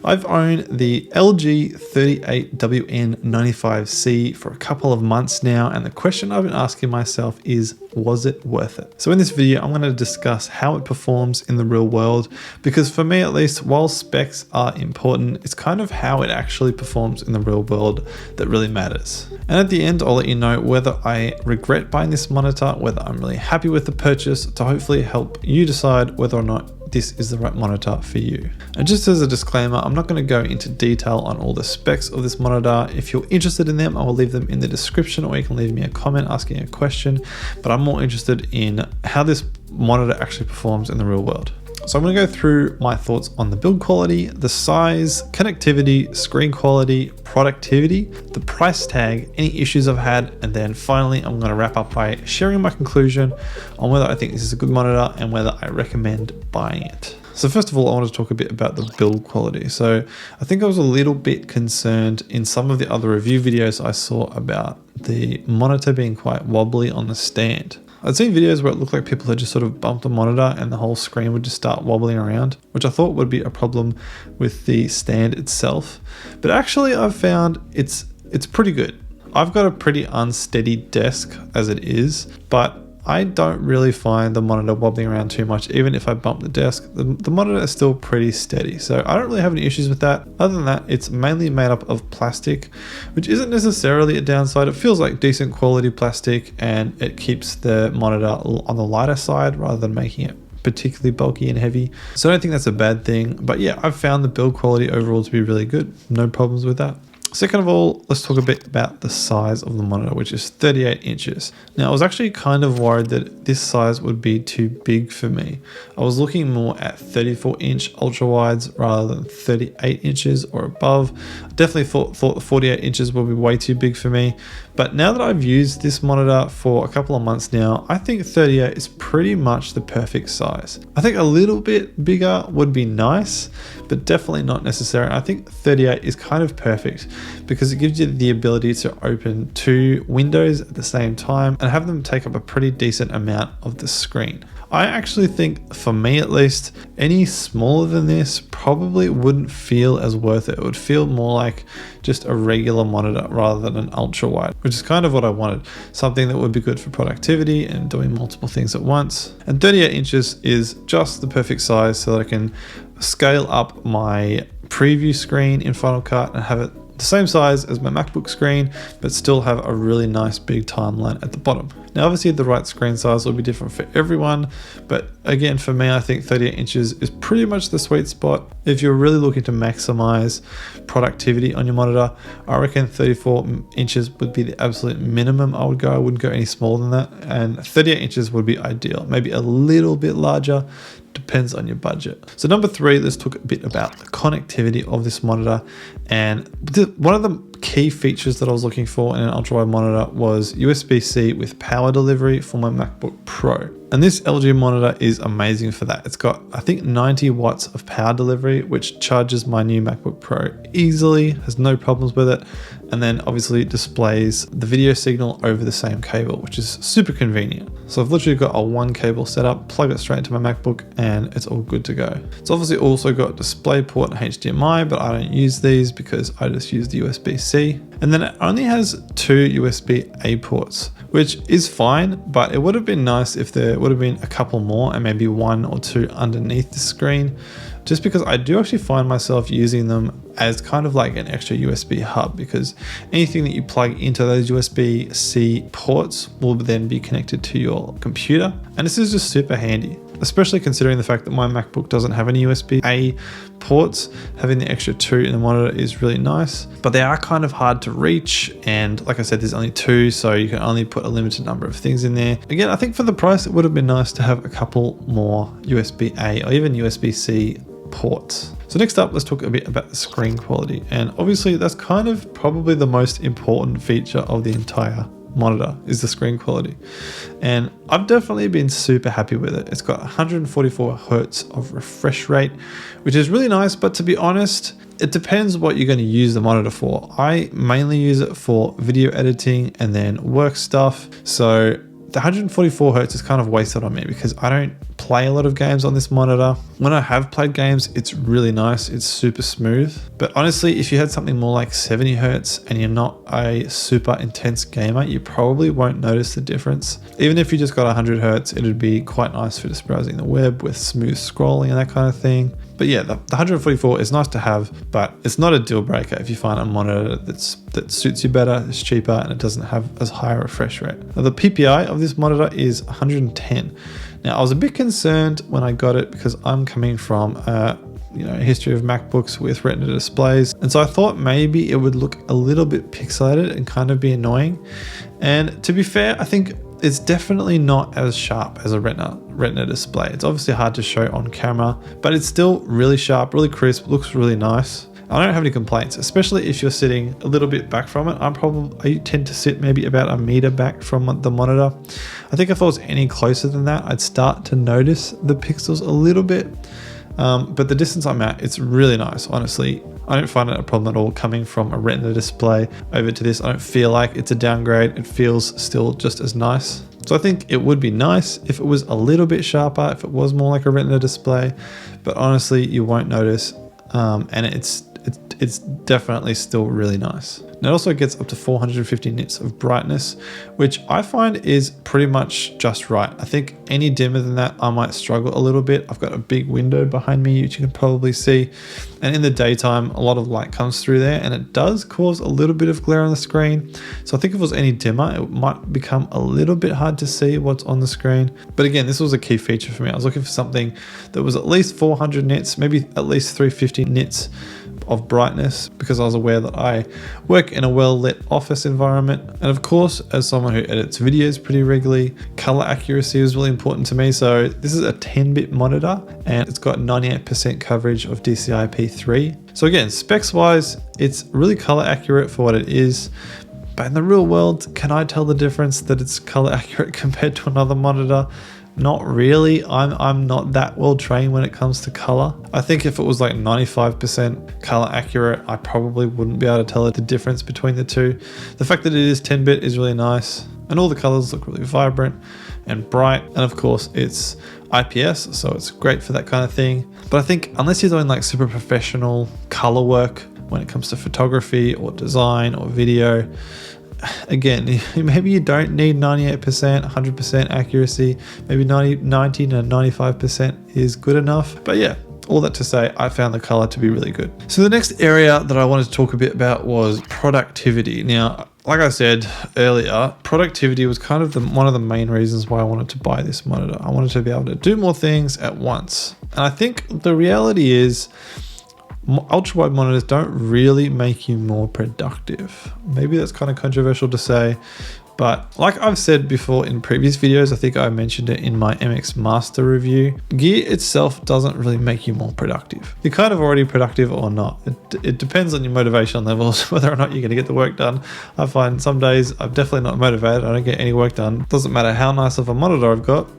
I've owned the LG 38WN95C for a couple of months now, and the question I've been asking myself is, was it worth it? So in this video, I'm going to discuss how it performs in the real world, because for me at least, while specs are important, it's kind of how it actually performs in the real world that really matters. And at the end, I'll let you know whether I regret buying this monitor, whether I'm really happy with the purchase, to hopefully help you decide whether or not this is the right monitor for you. And just as a disclaimer, I'm not going to go into detail on all the specs of this monitor. If you're interested in them, I will leave them in the description, or you can leave me a comment asking a question, but I'm more interested in how this monitor actually performs in the real world. So I'm going to go through my thoughts on the build quality, the size, connectivity, screen quality, productivity, the price tag, any issues I've had, and then finally I'm going to wrap up by sharing my conclusion on whether I think this is a good monitor and whether I recommend buying it. So first of all, I want to talk a bit about the build quality. So I think I was a little bit concerned in some of the other review videos I saw about the monitor being quite wobbly on the stand. I'd seen videos where it looked like people had just sort of bumped the monitor and the whole screen would just start wobbling around, which I thought would be a problem with the stand itself. But actually I've found it's pretty good. I've got a pretty unsteady desk as it is, but I don't really find the monitor wobbling around too much. Even if I bump the desk, the monitor is still pretty steady. So I don't really have any issues with that. Other than that, it's mainly made up of plastic, which isn't necessarily a downside. It feels like decent quality plastic, and it keeps the monitor on the lighter side rather than making it particularly bulky and heavy. So I don't think that's a bad thing. But yeah, I've found the build quality overall to be really good. No problems with that. Second of all, let's talk a bit about the size of the monitor, which is 38 inches. Now, I was actually kind of worried that this size would be too big for me. I was looking more at 34-inch ultra wides rather than 38 inches or above. I definitely thought 48 inches would be way too big for me. But now that I've used this monitor for a couple of months now, I think 38 is pretty much the perfect size. I think a little bit bigger would be nice, but definitely not necessary. I think 38 is kind of perfect because it gives you the ability to open two windows at the same time and have them take up a pretty decent amount of the screen. I actually think, for me at least, any smaller than this probably wouldn't feel as worth it. It would feel more like just a regular monitor rather than an ultra wide, which is kind of what I wanted. Something that would be good for productivity and doing multiple things at once. And 38 inches is just the perfect size so that I can scale up my preview screen in Final Cut and have it the same size as my MacBook screen, but still have a really nice big timeline at the bottom. Now, obviously the right screen size will be different for everyone, but again, for me, I think 38 inches is pretty much the sweet spot. If you're really looking to maximize productivity on your monitor, I reckon 34 inches would be the absolute minimum I would go. I wouldn't go any smaller than that, and 38 inches would be ideal. Maybe a little bit larger, depends on your budget. So number 3, let's talk a bit about the connectivity of this monitor. And one of the key features that I was looking for in an ultra-wide monitor was USB-C with power delivery for my MacBook Pro. And this LG monitor is amazing for that. It's got, I think, 90 watts of power delivery, which charges my new MacBook Pro easily, has no problems with it. And then obviously displays the video signal over the same cable, which is super convenient. So I've literally got a one cable setup, plug it straight into my MacBook, and it's all good to go. It's obviously also got DisplayPort and HDMI, but I don't use these because I just use the USB-C. And then it only has 2 USB-A ports, which is fine, but it would have been nice if there would have been a couple more and maybe 1 or 2 underneath the screen, just because I do actually find myself using them as kind of like an extra USB hub, because anything that you plug into those USB-C ports will then be connected to your computer. And this is just super handy, especially considering the fact that my MacBook doesn't have any USB-A ports. Having the extra 2 in the monitor is really nice, but they are kind of hard to reach. And like I said, there's only 2, so you can only put a limited number of things in there. Again, I think for the price, it would have been nice to have a couple more USB-A or even USB-C ports. So next up, let's talk a bit about the screen quality. And obviously that's kind of probably the most important feature of the entire monitor is the screen quality. And I've definitely been super happy with it. It's got 144 Hertz of refresh rate, which is really nice. But to be honest, it depends what you're going to use the monitor for. I mainly use it for video editing and then work stuff. So the 144 Hz is kind of wasted on me because I don't play a lot of games on this monitor. When I have played games, it's really nice. It's super smooth. But honestly, if you had something more like 70 Hz and you're not a super intense gamer, you probably won't notice the difference. Even if you just got 100 Hz, it'd be quite nice for just browsing the web with smooth scrolling and that kind of thing. But yeah, the 144 is nice to have, but it's not a deal breaker if you find a monitor that suits you better, it's cheaper, and it doesn't have as high a refresh rate. Now, the PPI of this monitor is 110. Now, I was a bit concerned when I got it because I'm coming from a history of MacBooks with Retina displays, and so I thought maybe it would look a little bit pixelated and kind of be annoying. And to be fair, I think it's definitely not as sharp as a Retina display. It's obviously hard to show on camera, but it's still really sharp, really crisp, looks really nice. I don't have any complaints, especially if you're sitting a little bit back from it. I tend to sit maybe about a meter back from the monitor. I think if I was any closer than that, I'd start to notice the pixels a little bit. But the distance I'm at, it's really nice, honestly. I don't find it a problem at all coming from a Retina display over to this. I don't feel like it's a downgrade. It feels still just as nice. So I think it would be nice if it was a little bit sharper, if it was more like a Retina display, but honestly, you won't notice. And it's definitely still really nice. And it also gets up to 450 nits of brightness, which I find is pretty much just right. I think any dimmer than that, I might struggle a little bit. I've got a big window behind me, which you can probably see. And in the daytime, a lot of light comes through there and it does cause a little bit of glare on the screen. So I think if it was any dimmer, it might become a little bit hard to see what's on the screen. But again, this was a key feature for me. I was looking for something that was at least 400 nits, maybe at least 350 nits of brightness, because I was aware that I work in a well-lit office environment. And of course, as someone who edits videos pretty regularly, color accuracy is really important to me. So this is a 10-bit monitor and it's got 98% coverage of DCI-P3. So again, specs wise, it's really color accurate for what it is. But in the real world, can I tell the difference that it's color accurate compared to another monitor? Not really. I'm not that well trained when it comes to color. I think if it was like 95% color accurate, I probably wouldn't be able to tell the difference between the two. The fact that it is 10-bit is really nice, and all the colors look really vibrant and bright. And of course, it's IPS, so it's great for that kind of thing. But I think unless you're doing like super professional color work when it comes to photography or design or video, again, maybe you don't need 98%, 100% accuracy. Maybe 90 to 95% is good enough. But yeah, all that to say, I found the color to be really good. So the next area that I wanted to talk a bit about was productivity. Now, like I said earlier, productivity was kind of one of the main reasons why I wanted to buy this monitor. I wanted to be able to do more things at once. And I think the reality is, ultra wide monitors don't really make you more productive. Maybe that's kind of controversial to say, but like I've said before in previous videos, I think I mentioned it in my MX Master review, gear itself doesn't really make you more productive. You're kind of already productive or not. It depends on your motivation levels, whether or not you're going to get the work done. I find some days I'm definitely not motivated. I don't get any work done. Doesn't matter how nice of a monitor I've got.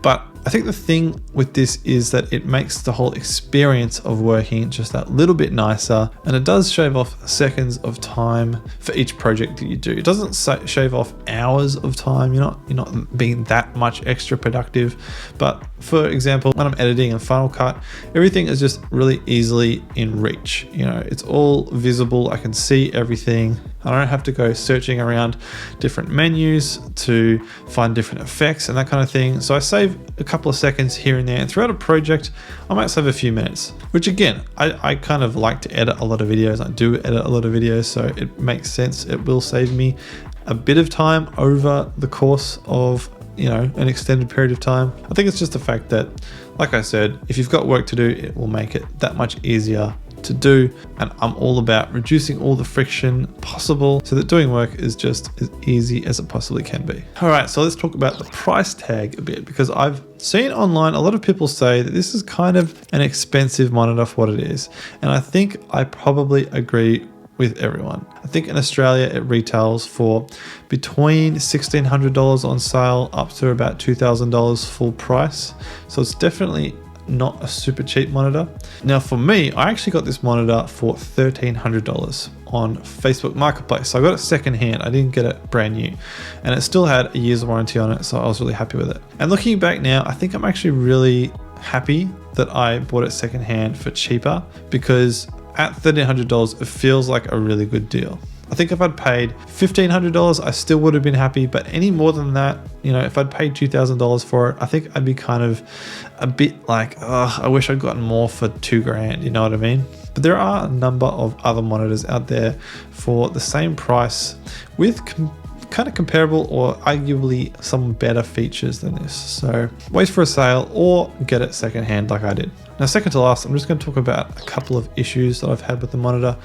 But I think the thing with this is that it makes the whole experience of working just that little bit nicer, and it does shave off seconds of time for each project that you do. It doesn't shave off hours of time. You're not being that much extra productive. But for example, when I'm editing in Final Cut, everything is just really easily in reach. It's all visible. I can see everything. I don't have to go searching around different menus to find different effects and that kind of thing. So I save a couple of seconds here and there, and throughout a project, I might save a few minutes, which again, I kind of like to edit a lot of videos. I do edit a lot of videos, so it makes sense. It will save me a bit of time over the course of an extended period of time. I think it's just the fact that, like I said, if you've got work to do, it will make it that much easier to do, and I'm all about reducing all the friction possible so that doing work is just as easy as it possibly can be. All right, so let's talk about the price tag a bit, because I've seen online a lot of people say that this is kind of an expensive monitor for what it is, and I think I probably agree with everyone. I think in Australia it retails for between $1,600 on sale up to about $2,000 full price, so it's definitely not a super cheap monitor. Now for me, I actually got this monitor for $1,300 on Facebook Marketplace. So I got it secondhand. I didn't get it brand new, and it still had a year's warranty on it. So I was really happy with it. And looking back now, I think I'm actually really happy that I bought it secondhand for cheaper, because at $1,300, it feels like a really good deal. I think if I'd paid $1,500, I still would have been happy, but any more than that, you know, if I'd paid $2,000 for it, I think I'd be kind of a bit like, oh, I wish I'd gotten more for $2,000, you know what I mean? But there are a number of other monitors out there for the same price with kind of comparable or arguably some better features than this. So wait for a sale or get it secondhand like I did. Now, second to last, I'm just going to talk about a couple of issues that I've had with the monitor,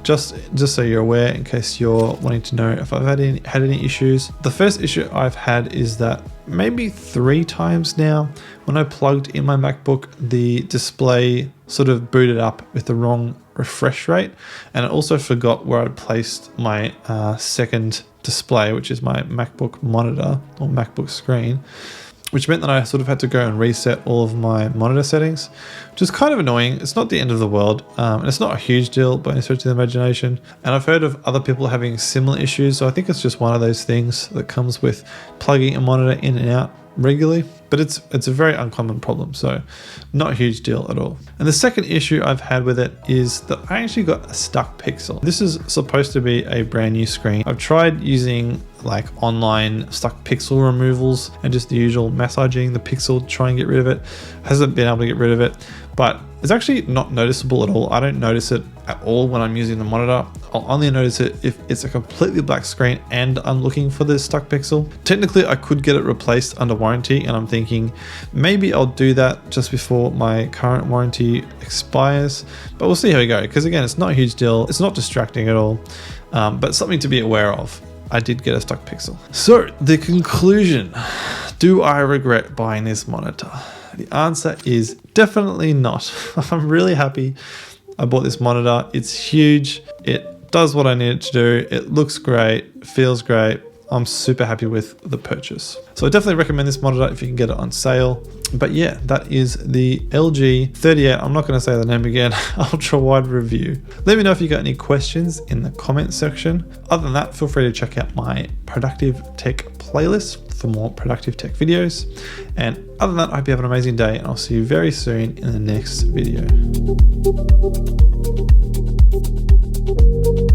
just so you're aware, in case you're wanting to know if I've had any issues. The first issue I've had is that maybe 3 times now, when I plugged in my MacBook, the display sort of booted up with the wrong refresh rate, and it also forgot where I'd placed my second display, which is my MacBook monitor or MacBook screen, which meant that I sort of had to go and reset all of my monitor settings, which is kind of annoying. It's not the end of the world, and it's not a huge deal by any stretch of the imagination. And I've heard of other people having similar issues, so I think it's just one of those things that comes with plugging a monitor in and out regularly, but it's a very uncommon problem, so not a huge deal at all. And the second issue I've had with it is that I actually got a stuck pixel. This is supposed to be a brand new screen. I've tried using like online stuck pixel removals and just the usual massaging the pixel to try and get rid of it. Hasn't been able to get rid of it, but it's actually not noticeable at all. I don't notice it at all when I'm using the monitor. I'll only notice it if it's a completely black screen and I'm looking for the stuck pixel. Technically, I could get it replaced under warranty, and I'm thinking maybe I'll do that just before my current warranty expires, but we'll see how we go, because again, it's not a huge deal. It's not distracting at all, but something to be aware of. I did get a stuck pixel. So the conclusion, do I regret buying this monitor? The answer is definitely not. I'm really happy I bought this monitor. It's huge. It does what I need it to do. It looks great, feels great. I'm super happy with the purchase. So I definitely recommend this monitor if you can get it on sale. But yeah, that is the LG 38, I'm not going to say the name again, ultra wide review. Let me know if you got any questions in the comment section. Other than that, feel free to check out my productive tech playlist for more productive tech videos. And other than that, I hope you have an amazing day, and I'll see you very soon in the next video.